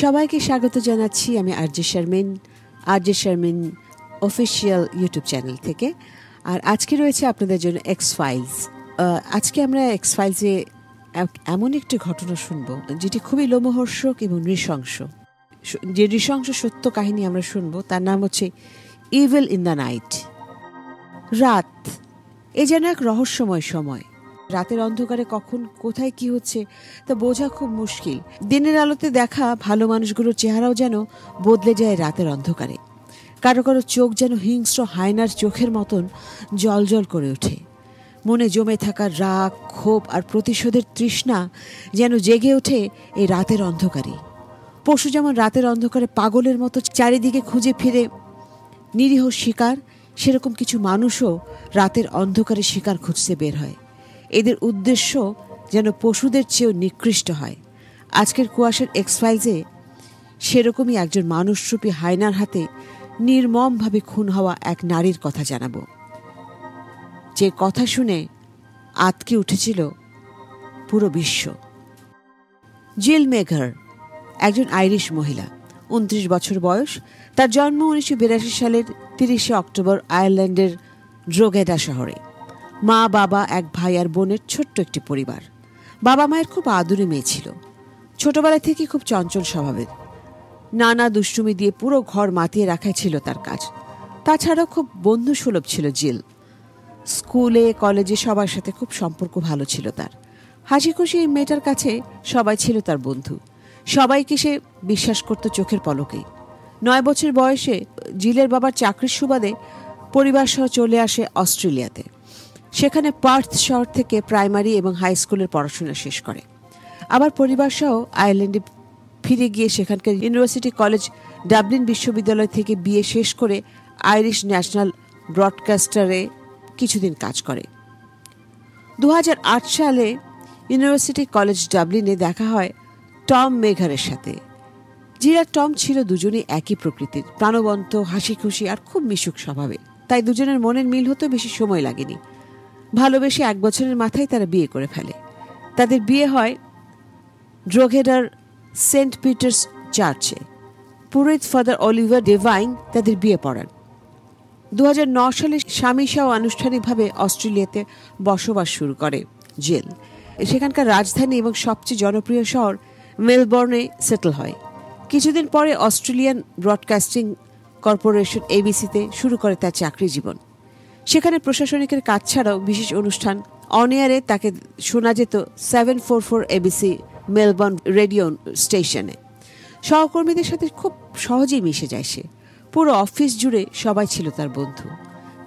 সবাইকে স্বাগত জানাচ্ছি আমি RJ Sharmin official YouTube channel থেকে। আর আজকে রয়েছে আপনাদের জন্য এক্স ফাইলস। আজকে আমরা এক্স ফাইলসে এমন একটি ঘটনা শুনব যেটি খুবই লোমহর্ষক এবং নৃশংস। যে নৃশংস সত্য কাহিনী আমরা শুনব তার নাম হচ্ছে ইভিল ইন দ্য নাইট। রাত এ যেন এক রহস্যময় সময়। রাতের অন্ধকারে কখন কোথায় কি হচ্ছে তা বোঝা খুব মুশকিল। দিনের আলোতে দেখা ভালো মানুষগুলোর চেহারাও যেন বদলে যায় রাতের অন্ধকারে। কারো কারো চোখ যেন হিংস্র হায়নার চোখের মতন জলজল করে ওঠে। মনে জমে থাকা রাগ, ক্ষোভ আর প্রতিশোধের তৃষ্ণা যেন জেগে ওঠে এই রাতের অন্ধকারে। পশু যেমন রাতের অন্ধকারে পাগলের মতো চারিদিকে খুঁজে ফিরে নিরীহ শিকার, সেরকম কিছু মানুষও রাতের অন্ধকারে শিকার খুঁজতে বের হয়। এদের উদ্দেশ্য যেন পশুদের চেয়েও নিকৃষ্ট হয়। আজকের কুয়াশার এক্স ফাইলসে সেরকমই একজন মানুষরূপী হায়নার হাতে নির্মমভাবে খুন হওয়া এক নারীর কথা জানাবো, যে কথা শুনে আঁতকে উঠেছিল পুরো বিশ্ব। জিল মেঘার একজন আইরিশ মহিলা, 29 বছর বয়স। তার জন্ম 1982 সালের 30 অক্টোবর আয়ারল্যান্ডের ড্রোগেডা শহরে। মা, বাবা, এক ভাই আর বোনের ছোট্ট একটি পরিবার। বাবা মায়ের খুব আদুরে মেয়ে ছিল। ছোটবেলা থেকে খুব চঞ্চল স্বভাবের। নানা দুষ্টুমি দিয়ে পুরো ঘর মাতিয়ে রাখাই ছিল তার কাজ। তাছাড়াও খুব বন্ধুসুলভ ছিল জিল। স্কুলে কলেজে সবার সাথে খুব সম্পর্ক ভালো ছিল তার। হাসি খুশি এই মেয়েটার কাছে সবাই ছিল তার বন্ধু। সবাইকে সে বিশ্বাস করত চোখের পলকেই। 9 বছর বয়সে জিলের বাবার চাকরির সুবাদে পরিবার সহ চলে আসে অস্ট্রেলিয়াতে। সেখানে পার্থ শহর থেকে প্রাইমারি এবং হাই স্কুলের পড়াশোনা শেষ করে। আবার পরিবার সহ আয়ারল্যান্ডে ফিরে গিয়ে সেখানকার ইউনিভার্সিটি কলেজ ডাবলিন বিশ্ববিদ্যালয় থেকে বিএ শেষ করে আইরিশ ন্যাশনাল ব্রডকাস্টারে কিছুদিন কাজ করে। 2008 সালে ইউনিভার্সিটি কলেজ ডাবলিনে দেখা হয় টম মেঘারের সাথে। জিল আর টম ছিল দুজনেই একই প্রকৃতির, প্রাণবন্ত, হাসি খুশি আর খুব মিশুক স্বভাবে। তাই দুজনের মনের মিল হতে বেশি সময় লাগেনি। ভালোবেসে 1 বছরের মাথায় তারা বিয়ে করে ফেলে। তাদের বিয়ে হয় ড্রোগেডার সেন্ট পিটার্স চার্চে। পুরোহিত ফাদার অলিভার ডেভাইন তাদের বিয়ে পড়ান। 2009 সালে স্বামী সহ আনুষ্ঠানিকভাবে অস্ট্রেলিয়াতে বসবাস শুরু করে জিল। সেখানকার রাজধানী এবং সবচেয়ে জনপ্রিয় শহর মেলবোর্নে সেটেল হয়। কিছুদিন পরে অস্ট্রেলিয়ান ব্রডকাস্টিং কর্পোরেশন এবিসিতে শুরু করে তার চাকরি জীবন। সেখানে প্রশাসনিকের কাজ ছাড়াও বিশেষ অনুষ্ঠান অন এয়ারে তাকে শোনা যেত 744 এবিসি মেলবোর্ন রেডিও স্টেশনে। সহকর্মীদের সাথে খুব সহজেই মিশে যায় সে। পুরো অফিস জুড়ে সবাই ছিল তার বন্ধু।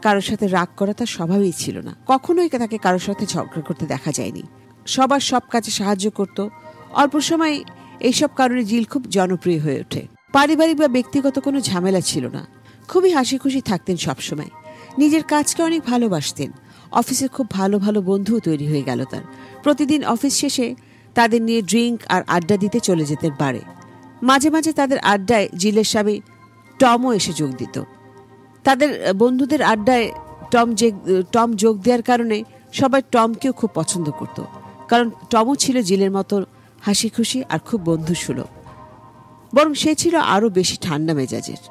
কারোর সাথে রাগ করা তার স্বভাবই ছিল না। কখনোই তাকে কারোর সাথে ঝগড়া করতে দেখা যায়নি। সবার সব কাজে সাহায্য করত। অল্প সময় এইসব কারণে জিল খুব জনপ্রিয় হয়ে ওঠে। পারিবারিক বা ব্যক্তিগত কোনো ঝামেলা ছিল না। খুবই হাসি খুশি থাকতেন সবসময়। নিজের কাজকে অনেক ভালোবাসতেন। অফিসে খুব ভালো ভালো বন্ধুও তৈরি হয়ে গেল তার। প্রতিদিন অফিস শেষে তাদের নিয়ে ড্রিঙ্ক আর আড্ডা দিতে চলে যেতেন বারে। মাঝে মাঝে তাদের আড্ডায় জিলের স্বামী টমও এসে যোগ দিত। তাদের বন্ধুদের আড্ডায় টম যোগ দেওয়ার কারণে সবাই টমকেও খুব পছন্দ করত। কারণ টমও ছিল জিলের মতো হাসি খুশি আর খুব বন্ধুসুলভ। বরং সে ছিল আরও বেশি ঠান্ডা মেজাজের।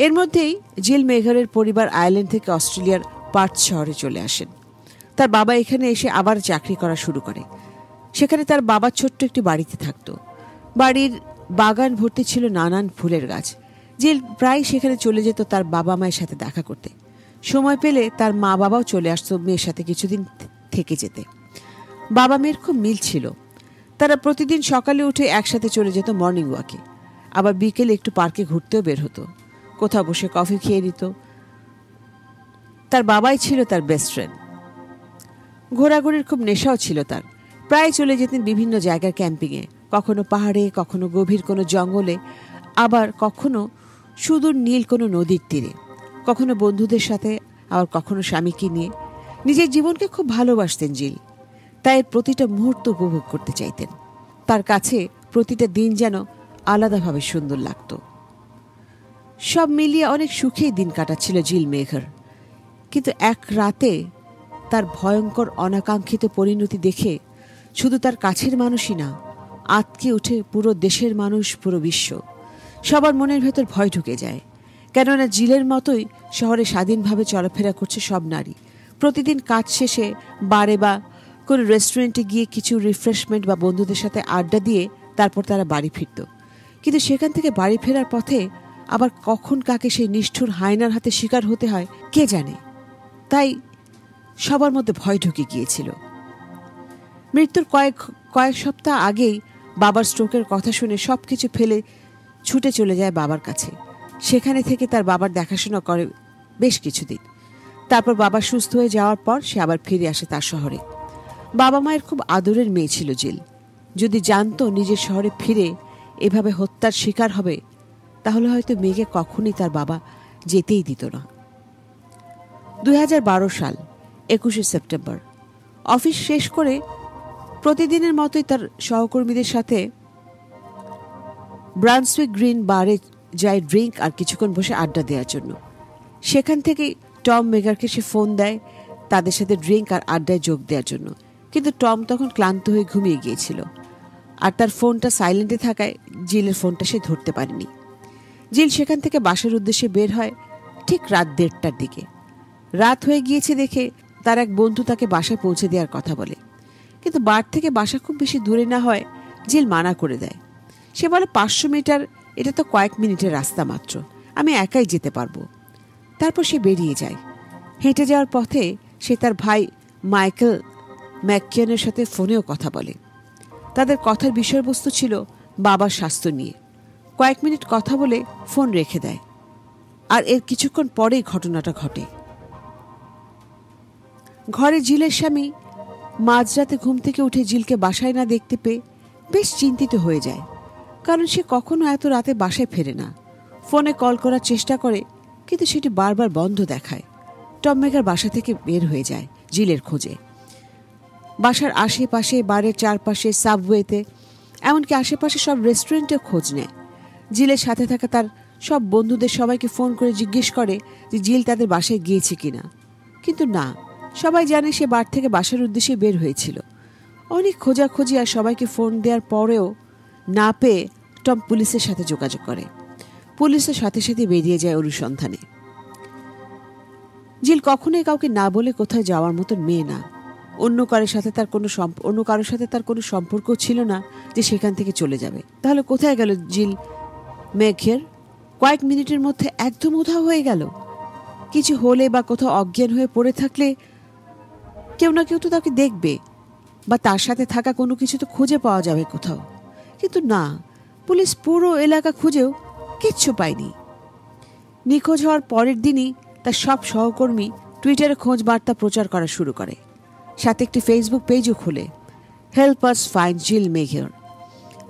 এর মধ্যেই জিল মেঘারের পরিবার আয়ারল্যান্ড থেকে অস্ট্রেলিয়ার পার্থ শহরে চলে আসেন। তার বাবা এখানে এসে আবার চাকরি করা শুরু করে। সেখানে তার বাবা ছোট্ট একটি বাড়িতে থাকত। বাড়ির বাগান ভর্তি ছিল নানান ফুলের গাছ। জিল প্রায় সেখানে চলে যেত তার বাবা মায়ের সাথে দেখা করতে। সময় পেলে তার মা বাবাও চলে আসতো মেয়ের সাথে কিছুদিন থেকে যেতে। বাবা মেয়ের খুব মিল ছিল। তারা প্রতিদিন সকালে উঠে একসাথে চলে যেত মর্নিং ওয়াকে। আবার বিকেলে একটু পার্কে ঘুরতেও বের হতো। কোথাও বসে কফি খেয়ে নিত। তার বাবাই ছিল তার বেস্ট ফ্রেন্ড। ঘোরাঘুরির খুব নেশাও ছিল তার। প্রায় চলে যেতেন বিভিন্ন জায়গার ক্যাম্পিংয়ে, কখনো পাহাড়ে, কখনো গভীর কোনো জঙ্গলে, আবার কখনো সুদূর নীল কোনো নদীর তীরে, কখনো বন্ধুদের সাথে, আবার কখনো স্বামীকে নিয়ে। নিজের জীবনকে খুব ভালোবাসতেন জিল। তাই প্রতিটা মুহূর্ত উপভোগ করতে চাইতেন। তার কাছে প্রতিটা দিন যেন আলাদাভাবে সুন্দর লাগত। সব মিলিয়ে অনেক সুখেই দিন কাটাচ্ছিল জিল মেঘার। কিন্তু এক রাতে তার ভয়ঙ্কর অনাকাঙ্ক্ষিত পরিণতি দেখে শুধু তার কাছের মানুষই না, আঁতকে উঠে পুরো দেশের মানুষ, পুরো বিশ্ব। সবার মনের ভেতর ভয় ঢুকে যায়, কেননা জিলের মতোই শহরে স্বাধীনভাবে চলাফেরা করছে সব নারী। প্রতিদিন কাজ শেষে বারে বা কোনো রেস্টুরেন্টে গিয়ে কিছু রিফ্রেশমেন্ট বা বন্ধুদের সাথে আড্ডা দিয়ে তারপর তারা বাড়ি ফিরত। কিন্তু সেখান থেকে বাড়ি ফেরার পথে আবার কখন কাকে সেই নিষ্ঠুর হায়নার হাতে শিকার হতে হয় কে জানে। তাই সবার মধ্যে ভয় ঢুকে গিয়েছিল। মৃত্যুর কয়েক সপ্তাহ আগেই বাবার স্ট্রোকের কথা শুনে সবকিছু ফেলে ছুটে চলে যায় বাবার কাছে। সেখানে থেকে তার বাবার দেখাশোনা করে বেশ কিছুদিন। তারপর বাবা সুস্থ হয়ে যাওয়ার পর সে আবার ফিরে আসে তার শহরে। বাবা মায়ের খুব আদরের মেয়ে ছিল জিল। যদি জানতো নিজের শহরে ফিরে এভাবে হত্যার শিকার হবে, তাহলে হয়তো মেয়েকে কখনই তার বাবা যেতেই দিত না। 2012 সাল 21 সেপ্টেম্বর অফিস শেষ করে প্রতিদিনের মতোই তার সহকর্মীদের সাথে ব্রান্সউইক গ্রিন বারে যায় ড্রিঙ্ক আর কিছুক্ষণ বসে আড্ডা দেওয়ার জন্য। সেখান থেকেই টম মেগারকে সে ফোন দেয় তাদের সাথে ড্রিঙ্ক আর আড্ডায় যোগ দেওয়ার জন্য। কিন্তু টম তখন ক্লান্ত হয়ে ঘুমিয়ে গিয়েছিল, আর তার ফোনটা সাইলেন্টে থাকায় জিলের ফোনটা সে ধরতে পারেনি। জিল সেখান থেকে বাসার উদ্দেশ্যে বের হয় ঠিক রাত 1:30টার দিকে। রাত হয়ে গিয়েছে দেখে তার এক বন্ধু তাকে বাসায় পৌঁছে দেওয়ার কথা বলে, কিন্তু বার থেকে বাসা খুব বেশি দূরে না হয় জিল মানা করে দেয়। সে বলে 500 মিটার, এটা তো কয়েক মিনিটের রাস্তা মাত্র, আমি একাই যেতে পারবো। তারপর সে বেরিয়ে যায়। হেঁটে যাওয়ার পথে সে তার ভাই মাইকেল ম্যাককিয়নের সাথে ফোনেও কথা বলে। তাদের কথার বিষয়বস্তু ছিল বাবার স্বাস্থ্য নিয়ে। কয়েক মিনিট কথা বলে ফোন রেখে দেয়, আর এর কিছুক্ষণ পরেই ঘটনাটা ঘটে। ঘরে জিলের স্বামী মাঝরাতে ঘুম থেকে উঠে জিলকে বাসায় না দেখতে পেয়ে বেশ চিন্তিত হয়ে যায়, কারণ সে কখনো এত রাতে বাসায় ফেরে না। ফোনে কল করার চেষ্টা করে, কিন্তু সেটি বারবার বন্ধ দেখায়। টম মেগার বাসা থেকে বের হয়ে যায় জিলের খোঁজে। বাসার আশেপাশে, বাড়ির চারপাশে, সাবওয়েতে, এমনকি আশেপাশে সব রেস্টুরেন্টে খোঁজ নেয়। জিলের সাথে থাকা তার সব বন্ধুদের সবাইকে ফোন করে জিজ্ঞেস করে যে জিল তাদের বাসায় গিয়েছে কিনা, কিন্তু না, সবাই জানে সে বার থেকে বাসার উদ্দেশ্যে বের হয়েছিল। অনেক খোঁজাখুঁজি আর সবাইকে ফোন দেওয়ার পরেও না পেয়ে টম পুলিশের সাথে যোগাযোগ করে। পুলিশের সাথে সাথে বেরিয়ে যায় অনুসন্ধানে। জিল কখনোই কাউকে না বলে কোথায় যাওয়ার মতন মেয়ে না। অন্য কারোর সাথে তার কোনো সম্পর্ক ছিল না যে সেখান থেকে চলে যাবে। তাহলে কোথায় গেল জিল মেঘের? কয়েক মিনিটের মধ্যে একদম উধাও হয়ে গেল। কিছু হলে বা কোথাও অজ্ঞান হয়ে পড়ে থাকলে কেউ না কেউ তো তাকে দেখবে, বা তার সাথে থাকা কোনো কিছু তো খুঁজে পাওয়া যাবে কোথাও। কিন্তু না, পুলিশ পুরো এলাকা খুঁজেও কিচ্ছু পায়নি। নিখোঁজ হওয়ার পরের দিনই তার সব সহকর্মী টুইটারে খোঁজ বার্তা প্রচার করা শুরু করে, সাথে একটি ফেসবুক পেজও খুলে, হেল্প আস ফাইন্ড জিল মেঘের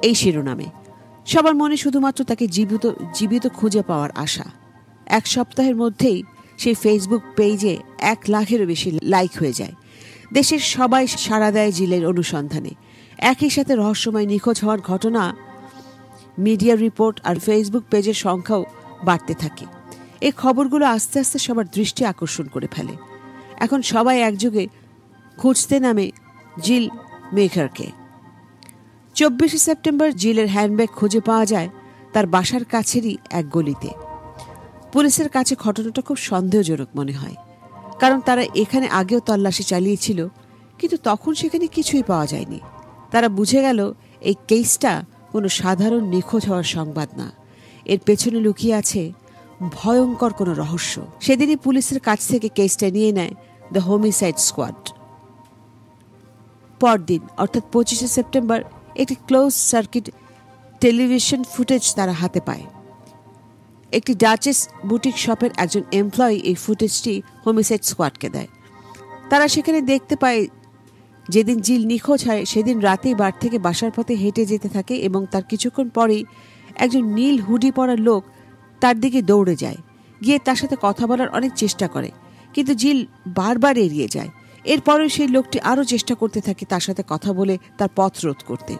এই শিরোনামে। সবার মনে শুধুমাত্র তাকে জীবিত খুঁজে পাওয়ার আশা। এক সপ্তাহের মধ্যেই সেই ফেসবুক পেজে 1 লাখেরও বেশি লাইক হয়ে যায়। দেশের সবাই সাড়া দেয় জিলের অনুসন্ধানে। একই সাথে রহস্যময় নিখোঁজ হওয়ার ঘটনা, মিডিয়া রিপোর্ট আর ফেসবুক পেজের সংখ্যাও বাড়তে থাকে। এই খবরগুলো আস্তে আস্তে সবার দৃষ্টি আকর্ষণ করে ফেলে। এখন সবাই একযোগে খুঁজতে নামে জিল মেঘারকে। 24 সেপ্টেম্বর জিলের হ্যান্ডব্যাগ খুঁজে পাওয়া যায় তার বাসার কাছেরই এক গলিতে। পুলিশের কাছে ঘটনাটা খুব সন্দেহজনক মনে হয়, কারণ তারা এখানে আগেও তল্লাশি চালিয়েছিল, কিন্তু তখন সেখানে কিছুই পাওয়া যায়নি। তারা বুঝে গেল এই কেসটা কোনো সাধারণ নিখোঁজ হওয়ার সংবাদ না, এর পেছনে লুকিয়ে আছে ভয়ঙ্কর কোনো রহস্য। সেদিনই পুলিশের কাছ থেকে কেসটা নিয়ে নেয় দ্য হোমিসাইড স্কোয়াড। পরদিন অর্থাৎ 25 সেপ্টেম্বর একটি ক্লোজ সার্কিট টেলিভিশন ফুটেজ তারা হাতে পায়। একটি ডাচেস বুটিক শপের একজন এমপ্লয়ি এই ফুটেজটি হোমিসাইড স্কোয়াডকে দেয়। তারা সেখানে দেখতে পায় যেদিন জিল নিখোঁজ হয় সেদিন রাতেই বার থেকে বাসার পথে হেঁটে যেতে থাকে, এবং তার কিছুক্ষণ পরেই একজন নীল হুডি পরা লোক তার দিকে দৌড়ে যায়, গিয়ে তার সাথে কথা বলার অনেক চেষ্টা করে, কিন্তু জিল বারবার এড়িয়ে যায়। এরপরেও সেই লোকটি আরও চেষ্টা করতে থাকে তার সাথে কথা বলে তার পথ রোধ করতে।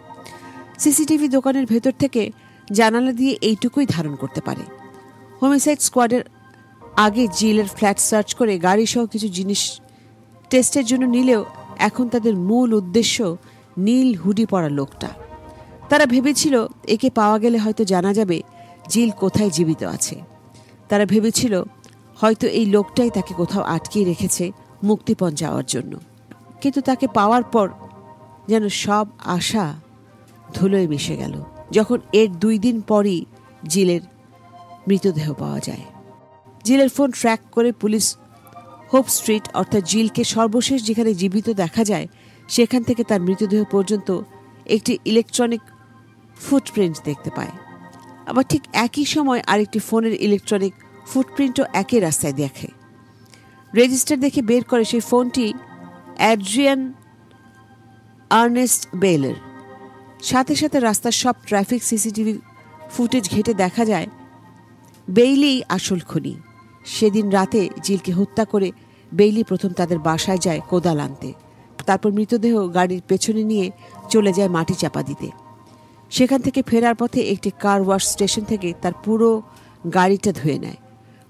সিসিটিভি দোকানের ভেতর থেকে জানালা দিয়ে এইটুকুই ধারণ করতে পারে। হোমিসাইড স্কোয়াডের আগে জিলের ফ্ল্যাট সার্চ করে গাড়ি সহ কিছু জিনিস টেস্টের জন্য নিলেও এখন তাদের মূল উদ্দেশ্য নীল হুডি পরা লোকটা। তারা ভেবেছিল একে পাওয়া গেলে হয়তো জানা যাবে জিল কোথায় জীবিত আছে। তারা ভেবেছিল হয়তো এই লোকটাই তাকে কোথাও আটকিয়ে রেখেছে মুক্তিপণ যাওয়ার জন্য। কিন্তু তাকে পাওয়ার পর যেন সব আশা ধুলোয় মিশে গেল, যখন এর 2 দিন পরই জিলের মৃতদেহ পাওয়া যায়। জিলের ফোন ট্র্যাক করে পুলিশ হোপ স্ট্রিট অর্থাৎ জিলকে সর্বশেষ যেখানে জীবিত দেখা যায় সেখান থেকে তার মৃতদেহ পর্যন্ত একটি ইলেকট্রনিক ফুটপ্রিন্ট দেখতে পায়। আবার ঠিক একই সময় আরেকটি ফোনের ইলেকট্রনিক ফুটপ্রিন্টও একই রাস্তায় দেখে। রেজিস্টার দেখে বের করে সেই ফোনটি অ্যাড্রিয়ান আর্নেস্ট বেইলের। সাথে সাথে রাস্তার সব ট্রাফিক সিসিটিভি ফুটেজ ঘেঁটে দেখা যায় বেইলি আসল খুনি। সেদিন রাতে জিলকে হত্যা করে বেইলি প্রথম তাদের বাসায় যায় কোদাল আনতে, তারপর মৃতদেহ গাড়ির পেছনে নিয়ে চলে যায় মাটি চাপা দিতে। সেখান থেকে ফেরার পথে একটি কার ওয়াশ স্টেশন থেকে তার পুরো গাড়িটা ধুয়ে নেয়।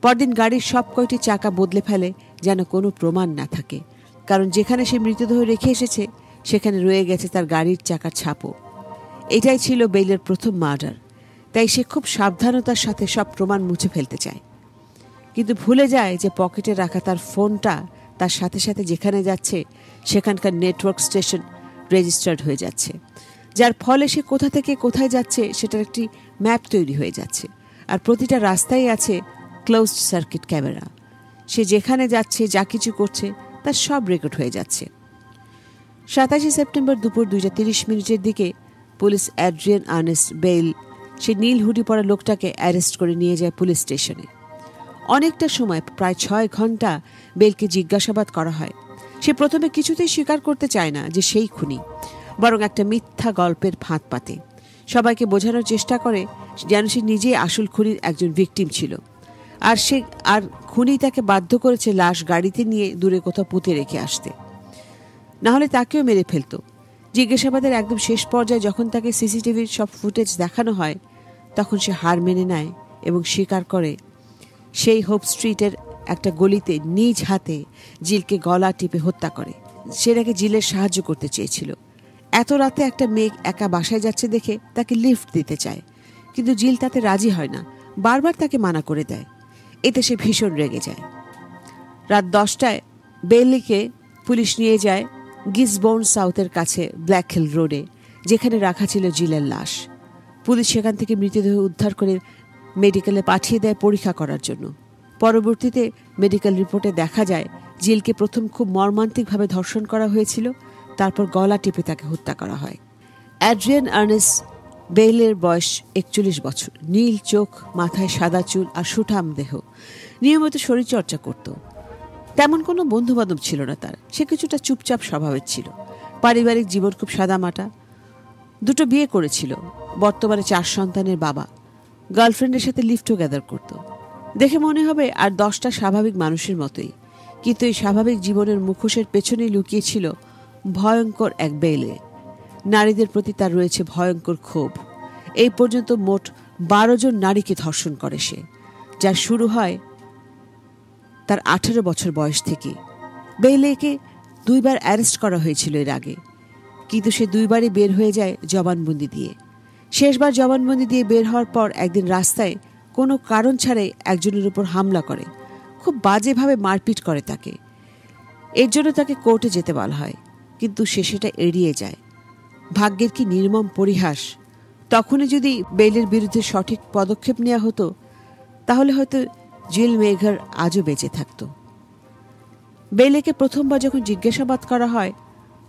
পরদিন গাড়ির সব কয়টি চাকা বদলে ফেলে যেন কোনো প্রমাণ না থাকে, কারণ যেখানে সে মৃতদেহ রেখে এসেছে সেখানে রয়ে গেছে তার গাড়ির চাকার ছাপও। এটাই ছিল বেইলের প্রথম মার্ডার, তাই সে খুব সাবধানতার সাথে সব প্রমাণ মুছে ফেলতে চায়। কিন্তু ভুলে যায় যে পকেটে রাখা তার ফোনটা তার সাথে সাথে যেখানে যাচ্ছে সেখানকার নেটওয়ার্ক স্টেশন রেজিস্টার্ড হয়ে যাচ্ছে, যার ফলে সে কোথা থেকে কোথায় যাচ্ছে সেটার একটি ম্যাপ তৈরি হয়ে যাচ্ছে। আর প্রতিটা রাস্তায় আছে ক্লোজড সার্কিট ক্যামেরা। সে যেখানে যাচ্ছে, যা কিছু করছে তার সব রেকর্ড হয়ে যাচ্ছে। 27 সেপ্টেম্বর দুপুর 2:30 দিকে পুলিশ অ্যাড্রিয়ান আর্নেস্ট বেইল, সে নীল হুডি পরা লোকটাকে অ্যারেস্ট করে নিয়ে যায় পুলিশ স্টেশনে। অনেকটা সময়, প্রায় 6 ঘন্টা বেইলকে জিজ্ঞাসাবাদ করা হয়। সে প্রথমে কিছুতেই স্বীকার করতে চায় না যে সেই খুনি, বরং একটা মিথ্যা গল্পের ফাঁদ পাতে। সবাইকে বোঝানোর চেষ্টা করে যেন সে নিজেই আসল খুনির একজন ভিকটিম ছিল, আর খুনি তাকে বাধ্য করেছে লাশ গাড়িতে নিয়ে দূরে কোথাও পুঁতে রেখে আসতে, না হলে তাকেও মেরে ফেলত। জিজ্ঞাসাবাদের একদম শেষ পর্যায়ে যখন তাকে সিসিটিভির সব ফুটেজ দেখানো হয় তখন সে হার মেনে নেয় এবং স্বীকার করে সেই হোপ স্ট্রিটের একটা গলিতে নিজ হাতে জিলকে গলা টিপে হত্যা করে। সে নাকি জিলের সাহায্য করতে চেয়েছিল। এত রাতে একটা মেয়ে একা বাসায় যাচ্ছে দেখে তাকে লিফট দিতে চায়, কিন্তু জিল তাতে রাজি হয় না, বারবার তাকে মানা করে দেয়। এতে সে ভীষণ রেগে যায়। রাত 10টায় বেইলিকে পুলিশ নিয়ে যায় গিসবোর্ন সাউথের কাছে ব্ল্যাক হিল রোডে, যেখানে রাখা ছিল জিলের লাশ। পুলিশ সেখান থেকে মৃতদেহ উদ্ধার করে মেডিকেলে পাঠিয়ে দেয় পরীক্ষা করার জন্য। পরবর্তীতে মেডিকেল রিপোর্টে দেখা যায় জিলকে প্রথম খুব মর্মান্তিকভাবে ধর্ষণ করা হয়েছিল, তারপর গলা টিপে তাকে হত্যা করা হয়। অ্যাড্রিয়ান আর্নেস্ট বেইলের বয়স 41 বছর। নীল চোখ, মাথায় সাদা চুল আর সুঠাম দেহ। নিয়মিত শরীরচর্চা করত। তেমন কোনো বন্ধুবান্ধব ছিল না তার। সে কিছুটা চুপচাপ স্বভাবের ছিল। পারিবারিক জীবন খুব সাদামাটা। 2টো বিয়ে করেছিল। বর্তমানে 4 সন্তানের বাবা। গার্লফ্রেন্ডের সাথে লিভ টুগেদার করত। দেখে মনে হবে আর 10টা স্বাভাবিক মানুষের মতোই, কিন্তু এই স্বাভাবিক জীবনের মুখোশের পেছনেই লুকিয়েছিল ভয়ঙ্কর এক বেইলে। নারীদের প্রতি তার রয়েছে ভয়ঙ্কর ক্ষোভ। এই পর্যন্ত মোট 12 জন নারীকে ধর্ষণ করে সে, যার শুরু হয় তার 18 বছর বয়স থেকে। বেইলেকে 2বার অ্যারেস্ট করা হয়েছিল এর আগে, কিন্তু সে 2বারই বের হয়ে যায় জবানবন্দি দিয়ে। শেষবার জবানবন্দি দিয়ে বের হওয়ার পর একদিন রাস্তায় কোনো কারণ ছাড়াই একজনের উপর হামলা করে, খুব বাজেভাবে মারপিট করে তাকে। এর জন্য তাকে কোর্টে যেতে বলা হয়, কিন্তু সে সেটা এড়িয়ে যায়। ভাগ্যের কি নির্মম পরিহাস! তখনই যদি বেইলের বিরুদ্ধে সঠিক পদক্ষেপ নেওয়া হতো তাহলে হয়তো জিল মেঘার আজও বেঁচে থাকত। বেইলেকে প্রথমবার যখন জিজ্ঞাসাবাদ করা হয়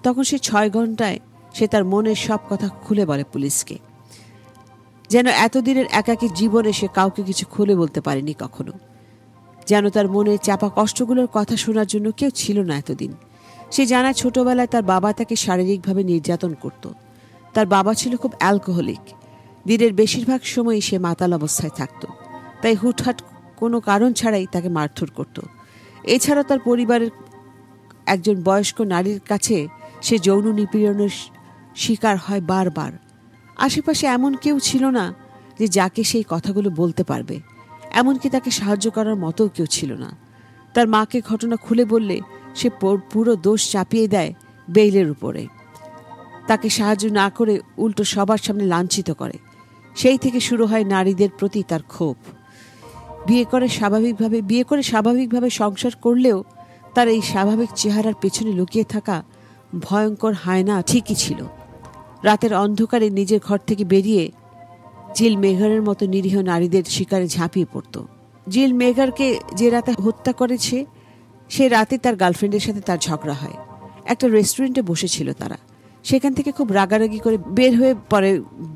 তখন সে 6 ঘন্টায় সে তার মনের সব কথা খুলে বলে পুলিশকে, যেন এতদিনের একাকী জীবনে সে কাউকে কিছু খুলে বলতে পারেনি কখনো। যেন তার মনের চাপা কষ্টগুলোর কথা শোনার জন্য কেউ ছিল না এতদিন। সে জানায় ছোটবেলায় তার বাবা তাকে শারীরিকভাবে নির্যাতন করত। তার বাবা ছিল খুব অ্যালকোহলিক। দিনের বেশিরভাগ সময়ই সে মাতাল অবস্থায় থাকত, তাই হুটহাট কোনো কারণ ছাড়াই তাকে মারধর করত। এছাড়া তার পরিবারের একজন বয়স্ক নারীর কাছে সে যৌন নিপীড়নের শিকার হয় বারবার। আশেপাশে এমন কেউ ছিল না যে যাকে সেই কথাগুলো বলতে পারবে, এমনকি তাকে সাহায্য করার মতো কেউ ছিল না। তার মাকে ঘটনা খুলে বললে সে পুরো দোষ চাপিয়ে দেয় বেইলের উপরে। তাকে সাহায্য না করে উল্টো সবার সামনে লাঞ্ছিত করে। সেই থেকে শুরু হয় নারীদের প্রতি তার ক্ষোভ। বিয়ে করে স্বাভাবিকভাবে সংসার করলেও তার এই স্বাভাবিক চেহারার পেছনে লুকিয়ে থাকা ভয়ঙ্কর হায়না ঠিকই ছিল। রাতের অন্ধকারে নিজের ঘর থেকে বেরিয়ে জিল মেঘারের মতো নিরীহ নারীদের শিকারে ঝাঁপিয়ে পড়ত। জিল মেঘারকে যে রাতে হত্যা করেছে সে রাতে তার গার্লফ্রেন্ডের সাথে তার ঝগড়া হয়। একটা রেস্টুরেন্টে বসেছিল তারা। সেখান থেকে খুব রাগারাগি করে বের হয়ে পড়ে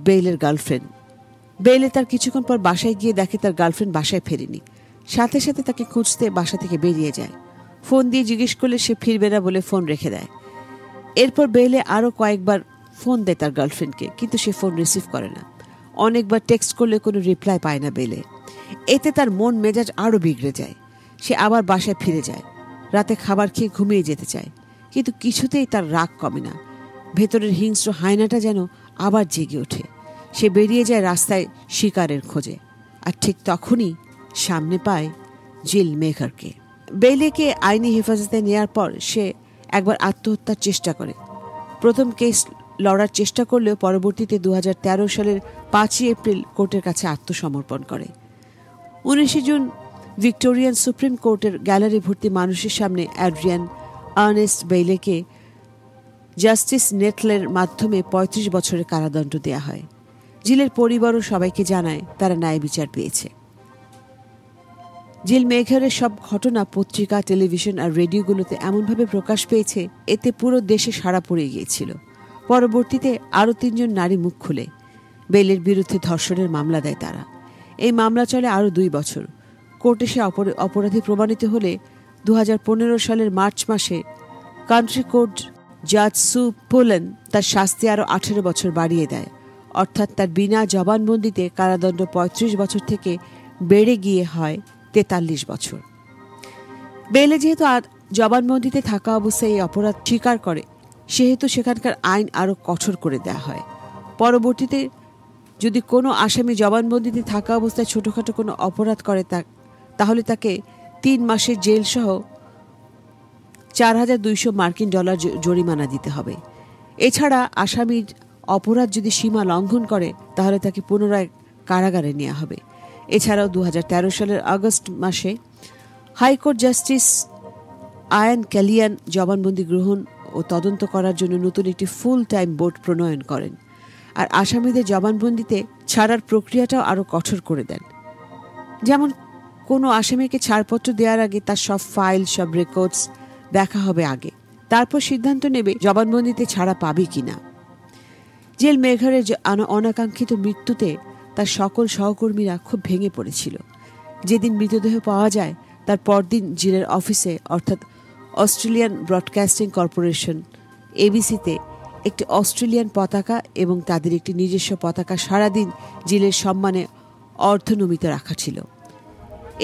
বেইলের গার্লফ্রেন্ড। বেইলে তার কিছুক্ষণ পর বাসায় গিয়ে দেখে তার গার্লফ্রেন্ড বাসায় ফেরেনি। সাথে সাথে তাকে খুঁজতে বাসা থেকে বেরিয়ে যায়। ফোন দিয়ে জিজ্ঞেস করলে সে ফিরবে না বলে ফোন রেখে দেয়। এরপর বেইলে আরও কয়েকবার ফোন দেয় তার গার্লফ্রেন্ডকে, কিন্তু সে ফোন রিসিভ করে না। অনেকবার টেক্সট করলে কোনো রিপ্লাই পায় না বেইলে। এতে তার মন মেজাজ আরও বিগড়ে যায়। সে আবার বাসায় ফিরে যায়। রাতে খাবার খেয়ে ঘুমিয়ে যেতে চায়, কিন্তু কিছুতেই তার রাগ কমে না। ভেতরের হিংস্র হায়নাটা যেন আবার জেগে ওঠে। সে বেরিয়ে যায় রাস্তায় শিকারের খোঁজে। আর ঠিক তখনই সামনে পায় জিল মেঘারকে। বেইলেকে আইনি হেফাজতে নেওয়ার পর সে একবার আত্মহত্যার চেষ্টা করে। প্রথম কেস লড়ার চেষ্টা করলেও পরবর্তীতে 2013 সালের 5ই এপ্রিল কোর্টের কাছে আত্মসমর্পণ করে। 19 জুন ভিক্টোরিয়ান সুপ্রিম কোর্টের গ্যালারি ভর্তি মানুষের সামনে অ্যাড্রিয়ান আর্নেস্ট বেইলেকে জাস্টিস নেটলের মাধ্যমে 35 বছরের কারাদণ্ড দেয়া হয়। জিলের পরিবারও সবাইকে জানায় তারা ন্যায় বিচার পেয়েছে। জিল মেঘারের সব ঘটনা পত্রিকা, টেলিভিশন আর রেডিওগুলোতে এমনভাবে প্রকাশ পেয়েছে, এতে পুরো দেশে সাড়া পড়ে গিয়েছিল। পরবর্তীতে আরও 3 জন নারী মুখ খুলে বেইলের বিরুদ্ধে ধর্ষণের মামলা দেয় তারা। এই মামলা চলে আরও 2 বছর। কোর্টে সে অপরাধী প্রমাণিত হলে 2015 সালের মার্চ মাসে কান্ট্রি কোর্ট জাজ সু পোলেন তার শাস্তি আরও 18 বছর বাড়িয়ে দেয়। অর্থাৎ তার বিনা জবানবন্দিতে কারাদণ্ড 35 বছর থেকে বেড়ে গিয়ে হয় 43 বছর। বেইলে যেহেতু জবানবন্দিতে থাকা অবস্থায় এই অপরাধ স্বীকার করে, সেহেতু সেখানকার আইন আরও কঠোর করে দেওয়া হয়। পরবর্তীতে যদি কোনো আসামি জবানবন্দিতে থাকা অবস্থায় ছোটোখাটো কোনো অপরাধ করে তাহলে তাকে 3 মাসের জেল সহ $4,200 জরিমানা দিতে হবে। এছাড়া আসামির অপরাধ যদি সীমা লঙ্ঘন করে তাহলে তাকে পুনরায় কারাগারে নেওয়া হবে। এছাড়াও 2013 সালের আগস্ট মাসে হাইকোর্ট জাস্টিস আয়ান ক্যালিয়ান জবানবন্দি গ্রহণ ও তদন্ত করার জন্য নতুন একটি ফুল টাইম বোর্ড প্রণয়ন করেন। আর আসামিদের জবানবন্দিতে ছাড়ার প্রক্রিয়াটাও আরও কঠোর করে দেন। যেমন কোনো আসামিকে ছাড়পত্র দেওয়ার আগে তার সব ফাইল, সব রেকর্ডস দেখা হবে আগে, তারপর সিদ্ধান্ত নেবে জবানবন্দিতে ছাড়া পাবে কিনা। জিল মেঘারের অনাকাঙ্ক্ষিত মৃত্যুতে তার সকল সহকর্মীরা খুব ভেঙে পড়েছিল। যেদিন মৃতদেহ পাওয়া যায় তার পরদিন জিলের অফিসে, অর্থাৎ অস্ট্রেলিয়ান ব্রডকাস্টিং কর্পোরেশন এবিসিতে একটি অস্ট্রেলিয়ান পতাকা এবং তাদের একটি নিজস্ব পতাকা সারাদিন জিলের সম্মানে অর্ধনমিত রাখা ছিল।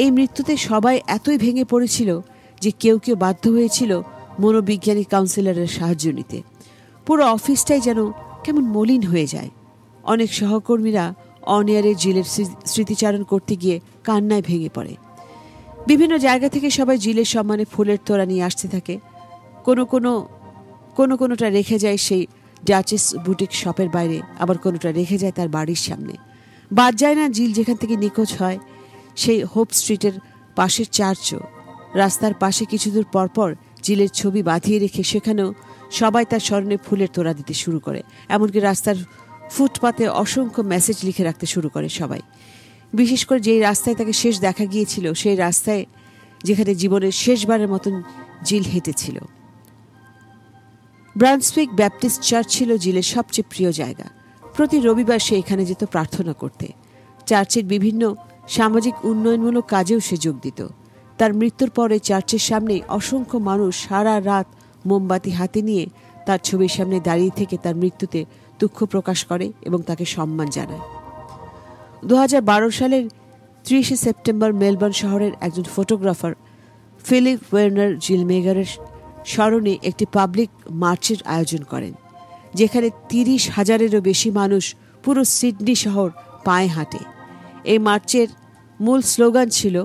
এই মৃত্যুতে সবাই এতই ভেঙে পড়েছিল যে কেউ কেউ বাধ্য হয়েছিল মনোবিজ্ঞানী কাউন্সিলরের সাহায্য নিতে। পুরো অফিসটাই যেন কেমন মলিন হয়ে যায়। অনেক সহকর্মীরা অনিয়ারে জিলের স্মৃতিচারণ করতে গিয়ে কান্নায় ভেঙে পড়ে। বিভিন্ন জায়গা থেকে সবাই জিলের সম্মানে ফুলের তোড়া নিয়ে আসতে থাকে। কোনোটা রেখে যায় সেই ডাচেস বুটিক শপের বাইরে, আবার কোনোটা রেখে যায় তার বাড়ির সামনে। বাদ যায় না জিল যেখান থেকে নিখোঁজ হয় সেই হোপ স্ট্রিটের পাশের চার্চও। রাস্তার পাশে কিছু দূর পরপর জিলের ছবি বাঁধিয়ে রেখে সেখানেও সবাই তার স্মরণে ফুলের তোড়া দিতে শুরু করে। এমনকি রাস্তার ফুটপাতে অসংখ্য মেসেজ লিখে রাখতে শুরু করে সবাই। বিশেষ করে যেই রাস্তায় তাকে শেষ দেখা গিয়েছিল, সেই রাস্তায় যেখানে জীবনের শেষবারের মতন জিল হেঁটেছিল। ব্রান্সউইক ব্যাপটিস্ট চার্চ ছিল জিলের সবচেয়ে প্রিয় জায়গা। প্রতি রবিবার সে এখানে যেত প্রার্থনা করতে। চার্চের বিভিন্ন সামাজিক উন্নয়নমূলক কাজেও সে যোগ দিত। তার মৃত্যুর পরে চার্চের সামনেই অসংখ্য মানুষ সারা রাত মোমবাতি হাতে নিয়ে তার ছবির সামনে দাঁড়িয়ে থেকে তার মৃত্যুতে দুঃখ প্রকাশ করে এবং তাকে সম্মান জানায়। 2012 সালের 30 সেপ্টেম্বর মেলবোর্ন শহরের একজন ফটোগ্রাফার ফিলিপ ওয়ার্নার জিল মেঘারের স্মরণে একটি পাবলিক মার্চের আয়োজন করেন, যেখানে 30,000-এরও বেশি মানুষ পুরো সিডনি শহর পায়ে হাঁটে। এই মার্চের মূল স্লোগান ছিল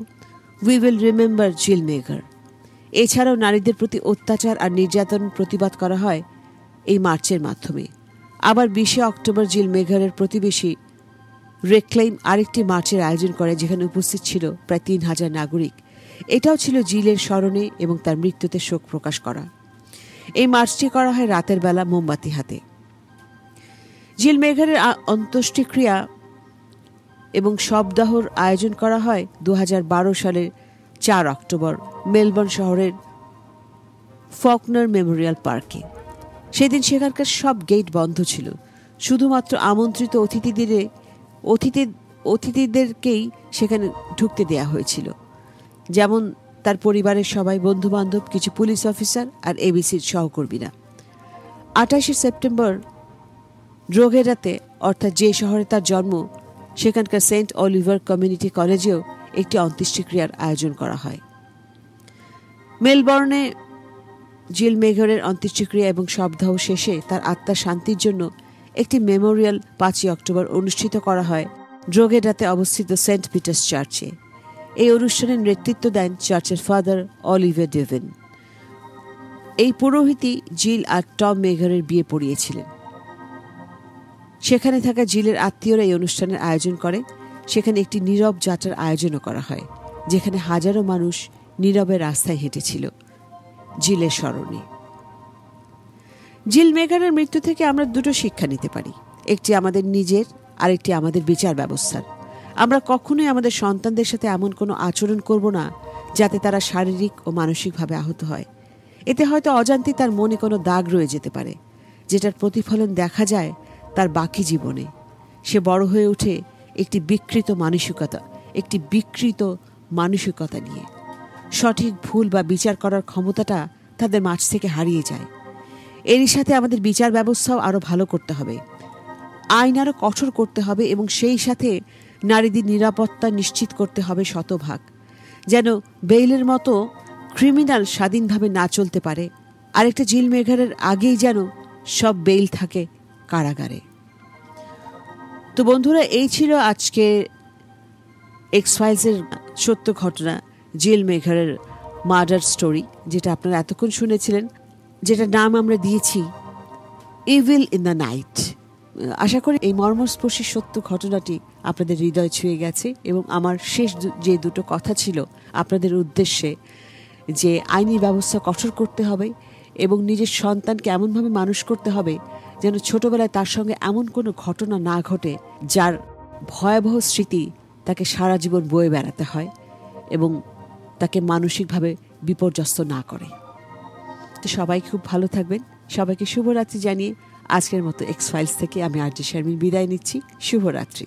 উই উইল রিমেম্বার জিল মেঘার। এছাড়াও নারীদের প্রতি অত্যাচার আর নির্যাতন প্রতিবাদ করা হয় এই মার্চের মাধ্যমে। আবার 20 অক্টোবর জিল মেঘারের প্রতিবেশী রেক্লাইম আরেকটি মার্চের আয়োজন করে, যেখানে উপস্থিত ছিল প্রায় 3000 নাগরিক। এটাও ছিল জিলের স্মরণে এবং তার মৃত্যুতে শোক প্রকাশ করা। এই মার্চটি করা হয় রাতের বেলা মোমবাতি হাতে। জিল মেঘারের অন্ত্যেষ্টিক্রিয়া এবং শবদাহর আয়োজন করা হয় 2012 সালের 4 অক্টোবর মেলবোর্ন শহরের ফকনার মেমোরিয়াল পার্কে। সেদিন সেখানকার সব গেট বন্ধ ছিল, শুধুমাত্র আমন্ত্রিত অতিথিদেরকেই সেখানে ঢুকতে দেয়া হয়েছিল, যেমন তার পরিবারের সবাই, বন্ধুবান্ধব, কিছু পুলিশ অফিসার আর এবিসির সহকর্মীরা। 28 সেপ্টেম্বর ড্রোগেরাতে, অর্থাৎ যে শহরে তার জন্ম, সেখানকার সেন্ট অলিভার কমিউনিটি কলেজেও একটি অন্ত্যেষ্টিক্রিয়ার আয়োজন করা হয়। মেলবোর্নে জিল মেঘারের অন্ত্যেষ্টিক্রিয়া এবং শবদাহ শেষে তার আত্মার শান্তির জন্য একটি মেমোরিয়াল 5 অক্টোবর অনুষ্ঠিত করা হয় ড্রোগেরাতে অবস্থিত সেন্ট পিটার্স চার্চে। এই অনুষ্ঠানের নেতৃত্ব দেন চার্চের ফাদার অলিভার ডেভেন। এই পুরোহিতই জিল আর টম মেঘারের বিয়ে পড়িয়েছিলেন। সেখানে থাকা জিলের আত্মীয়রা এই অনুষ্ঠানের আয়োজন করে। সেখানে একটি নীরব যাত্রার আয়োজনও করা হয়, যেখানে হাজারো মানুষ নীরবে রাস্তায় হেঁটেছিল জিলের স্মরণে। জিল মেঘারের মৃত্যু থেকে আমরা দুটো শিক্ষা নিতে পারি, একটি আমাদের নিজের, আরেকটি আমাদের বিচার ব্যবস্থার। আমরা কখনোই আমাদের সন্তানদের সাথে এমন কোনো আচরণ করব না যাতে তারা শারীরিক ও মানসিকভাবে আহত হয়। এতে হয়তো অজান্তে তার মনে কোনো দাগ রয়ে যেতে পারে, যেটার প্রতিফলন দেখা যায় তার বাকি জীবনে। সে বড় হয়ে ওঠে একটি বিকৃত মানসিকতা নিয়ে। সঠিক ভুল বা বিচার করার ক্ষমতাটা তাদের মাঝ থেকে হারিয়ে যায়। এরই সাথে আমাদের বিচার ব্যবস্থাও আরো ভালো করতে হবে, আইন আরো কঠোর করতে হবে এবং সেই সাথে নারীদের নিরাপত্তা নিশ্চিত করতে হবে শতভাগ, যেন বেইলের মতো ক্রিমিনাল স্বাধীনভাবে না চলতে পারে। আরেকটা জিল মেঘারের আগেই যেন সব বেইল থাকে কারাগারে। তো বন্ধুরা, এই ছিল আজকে এক্স ফাইলসের সত্য ঘটনা, জিল মেঘারের মার্ডার স্টোরি, যেটা আপনারা এতক্ষণ শুনেছিলেন, যেটা নাম আমরা দিয়েছি ইভিল ইন দ্য নাইট। আশা করি এই মর্মস্পর্শী সত্য ঘটনাটি আপনাদের হৃদয় ছুঁয়ে গেছে এবং আমার শেষ যে দুটো কথা ছিল আপনাদের উদ্দেশ্যে, যে আইনি ব্যবস্থা কঠোর করতে হবে এবং নিজের সন্তানকে এমনভাবে মানুষ করতে হবে যেন ছোটবেলায় তার সঙ্গে এমন কোনো ঘটনা না ঘটে যার ভয়াবহ স্মৃতি তাকে সারা জীবন বয়ে বেড়াতে হয় এবং তাকে মানসিকভাবে বিপর্যস্ত না করে। তো সবাই খুব ভালো থাকবেন। সবাইকে শুভরাত্রি জানিয়ে আজকের মতো এক্স ফাইলস থেকে আমি আরজে শারমিন বিদায় নিচ্ছি। শুভরাত্রি।